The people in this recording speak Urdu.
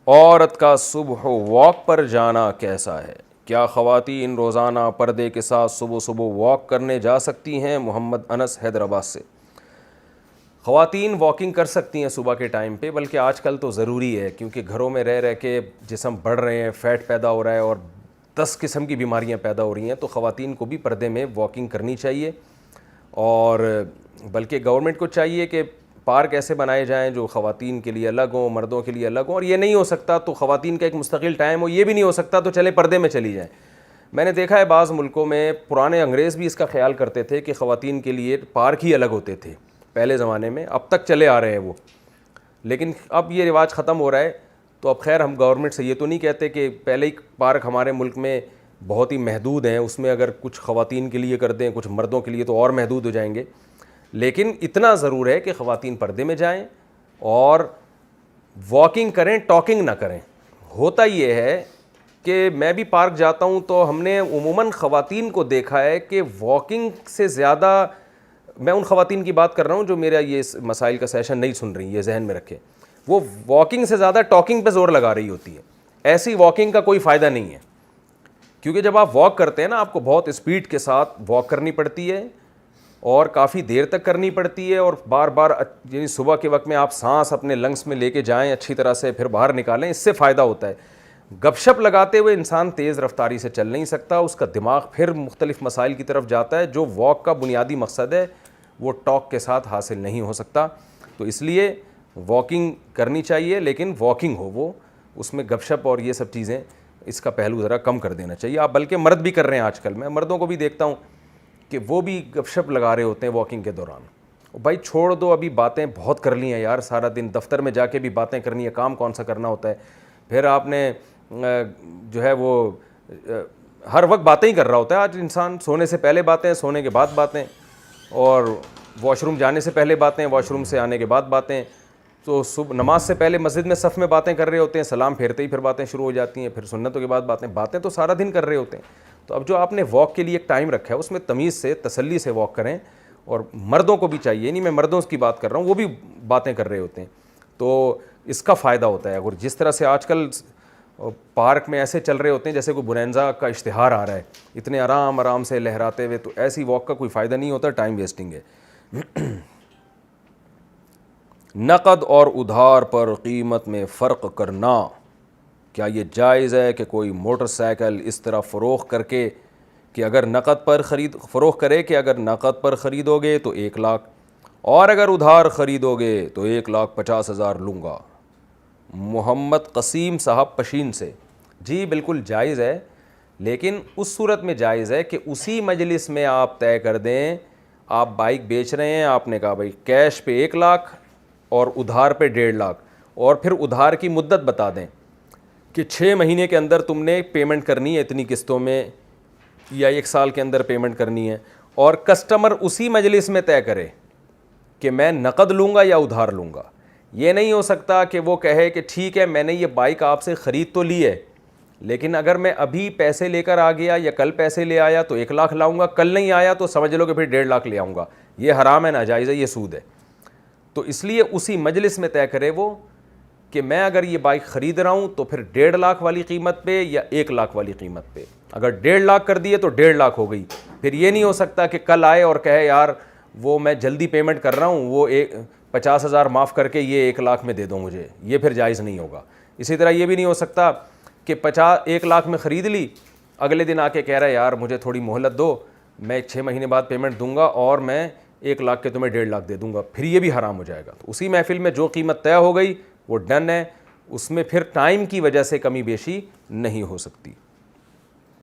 عورت کا صبح واک پر جانا کیسا ہے؟ کیا خواتین روزانہ پردے کے ساتھ صبح صبح واک کرنے جا سکتی ہیں؟ محمد انس حیدرآباد سے۔ خواتین واکنگ کر سکتی ہیں صبح کے ٹائم پہ، بلکہ آج کل تو ضروری ہے، کیونکہ گھروں میں رہ رہ کے جسم بڑھ رہے ہیں، فیٹ پیدا ہو رہا ہے اور 10 قسم کی بیماریاں پیدا ہو رہی ہیں، تو خواتین کو بھی پردے میں واکنگ کرنی چاہیے۔ اور بلکہ گورنمنٹ کو چاہیے کہ پارک ایسے بنائے جائیں جو خواتین کے لیے الگ ہوں، مردوں کے لیے الگ ہوں، اور یہ نہیں ہو سکتا تو خواتین کا ایک مستقل ٹائم ہو، یہ بھی نہیں ہو سکتا تو چلے پردے میں چلی جائیں۔ میں نے دیکھا ہے بعض ملکوں میں پرانے انگریز بھی اس کا خیال کرتے تھے کہ خواتین کے لیے پارک ہی الگ ہوتے تھے پہلے زمانے میں، اب تک چلے آ رہے ہیں وہ، لیکن اب یہ رواج ختم ہو رہا ہے۔ تو اب خیر ہم گورنمنٹ سے یہ تو نہیں کہتے کہ پہلے ہی پارک ہمارے ملک میں بہت ہی محدود ہیں، اس میں اگر کچھ خواتین کے لیے کر دیں کچھ مردوں کے لیے تو اور محدود ہو جائیں گے، لیکن اتنا ضرور ہے کہ خواتین پردے میں جائیں اور واکنگ کریں، ٹاکنگ نہ کریں۔ ہوتا یہ ہے کہ میں بھی پارک جاتا ہوں تو ہم نے عموماً خواتین کو دیکھا ہے کہ واکنگ سے زیادہ، میں ان خواتین کی بات کر رہا ہوں جو میرا یہ مسائل کا سیشن نہیں سن رہی، یہ ذہن میں رکھیں، وہ واکنگ سے زیادہ ٹاکنگ پہ زور لگا رہی ہوتی ہے۔ ایسی واکنگ کا کوئی فائدہ نہیں ہے، کیونکہ جب آپ واک کرتے ہیں نا آپ کو بہت اسپیڈ کے ساتھ واک کرنی پڑتی ہے اور کافی دیر تک کرنی پڑتی ہے، اور بار بار، یعنی صبح کے وقت میں آپ سانس اپنے لنگس میں لے کے جائیں اچھی طرح سے، پھر باہر نکالیں، اس سے فائدہ ہوتا ہے۔ گپ شپ لگاتے ہوئے انسان تیز رفتاری سے چل نہیں سکتا، اس کا دماغ پھر مختلف مسائل کی طرف جاتا ہے، جو واک کا بنیادی مقصد ہے وہ ٹاک کے ساتھ حاصل نہیں ہو سکتا۔ تو اس لیے واکنگ کرنی چاہیے، لیکن واکنگ ہو وہ، اس میں گپ شپ اور یہ سب چیزیں، اس کا پہلو ذرا کم کر دینا چاہیے۔ آپ بلکہ مرد بھی کر رہے ہیں آج کل، میں مردوں کو بھی دیکھتا ہوں کہ وہ بھی گپ شپ لگا رہے ہوتے ہیں واکنگ کے دوران۔ بھائی چھوڑ دو، ابھی باتیں بہت کر لی ہیں یار، سارا دن دفتر میں جا کے بھی باتیں کرنی ہے، کام کون سا کرنا ہوتا ہے، پھر آپ نے جو ہے وہ ہر وقت باتیں ہی کر رہا ہوتا ہے آج انسان، سونے سے پہلے باتیں، سونے کے بعد باتیں، اور واش روم جانے سے پہلے باتیں، واش روم سے آنے کے بعد باتیں، تو صبح نماز سے پہلے مسجد میں صف میں باتیں کر رہے ہوتے ہیں، سلام پھیرتے ہی پھر باتیں شروع ہو جاتی ہیں، پھر سنتوں کے بعد باتیں تو سارا دن کر رہے ہوتے ہیں۔ تو اب جو آپ نے واک کے لیے ایک ٹائم رکھا ہے اس میں تمیز سے، تسلی سے واک کریں، اور مردوں کو بھی چاہیے، نہیں میں مردوں کی بات کر رہا ہوں، وہ بھی باتیں کر رہے ہوتے ہیں، تو اس کا فائدہ ہوتا ہے۔ اور جس طرح سے آج کل پارک میں ایسے چل رہے ہوتے ہیں جیسے کوئی بونانزا کا اشتہار آ رہا ہے، اتنے آرام آرام سے لہراتے ہوئے، تو ایسی واک کا کوئی فائدہ نہیں ہوتا، ٹائم ویسٹنگ ہے۔ نقد اور ادھار پر قیمت میں فرق کرنا، کیا یہ جائز ہے کہ کوئی موٹر سائیکل اس طرح فروخت کر کے کہ اگر نقد پر فروخت کرے کہ اگر نقد پر خریدو گے تو 1 لاکھ اور اگر ادھار خریدو گے تو 1,50,000 لوں گا؟ محمد قسیم صاحب پشین سے۔ جی بالکل جائز ہے، لیکن اس صورت میں جائز ہے کہ اسی مجلس میں آپ طے کر دیں، آپ بائک بیچ رہے ہیں، آپ نے کہا بھائی کیش پہ 1 لاکھ اور ادھار پہ 1.5 لاکھ، اور پھر ادھار کی مدت بتا دیں کہ 6 مہینے کے اندر تم نے پیمنٹ کرنی ہے اتنی قسطوں میں، یا 1 سال کے اندر پیمنٹ کرنی ہے، اور کسٹمر اسی مجلس میں طے کرے کہ میں نقد لوں گا یا ادھار لوں گا۔ یہ نہیں ہو سکتا کہ وہ کہے کہ ٹھیک ہے میں نے یہ بائک آپ سے خرید تو لی ہے، لیکن اگر میں ابھی پیسے لے کر آ گیا یا کل پیسے لے آیا تو 1 لاکھ لاؤں گا، کل نہیں آیا تو سمجھ لو کہ پھر 1.5 لاکھ لے آؤں گا۔ یہ حرام ہے، ناجائز ہے، یہ سود ہے۔ تو اس لیے اسی مجلس میں طے کرے وہ کہ میں اگر یہ بائک خرید رہا ہوں تو پھر 1.5 لاکھ والی قیمت پہ یا 1 لاکھ والی قیمت پہ۔ اگر 1.5 لاکھ کر دیے تو 1.5 لاکھ ہو گئی۔ پھر یہ نہیں ہو سکتا کہ کل آئے اور کہے یار وہ میں جلدی پیمنٹ کر رہا ہوں، وہ 50,000 معاف کر کے یہ 1 لاکھ میں دے دو مجھے، یہ پھر جائز نہیں ہوگا۔ اسی طرح یہ بھی نہیں ہو سکتا کہ 1 لاکھ میں خرید لی، اگلے دن آ کے کہہ رہا ہے یار مجھے تھوڑی مہلت دو، میں 6 مہینے بعد پیمنٹ دوں گا اور میں 1 لاکھ کے تمہیں 1.5 لاکھ دے دوں گا، پھر یہ بھی حرام ہو جائے گا۔ تو اسی محفل میں جو قیمت طے ہو گئی وہ ڈن ہے، اس میں پھر ٹائم کی وجہ سے کمی بیشی نہیں ہو سکتی۔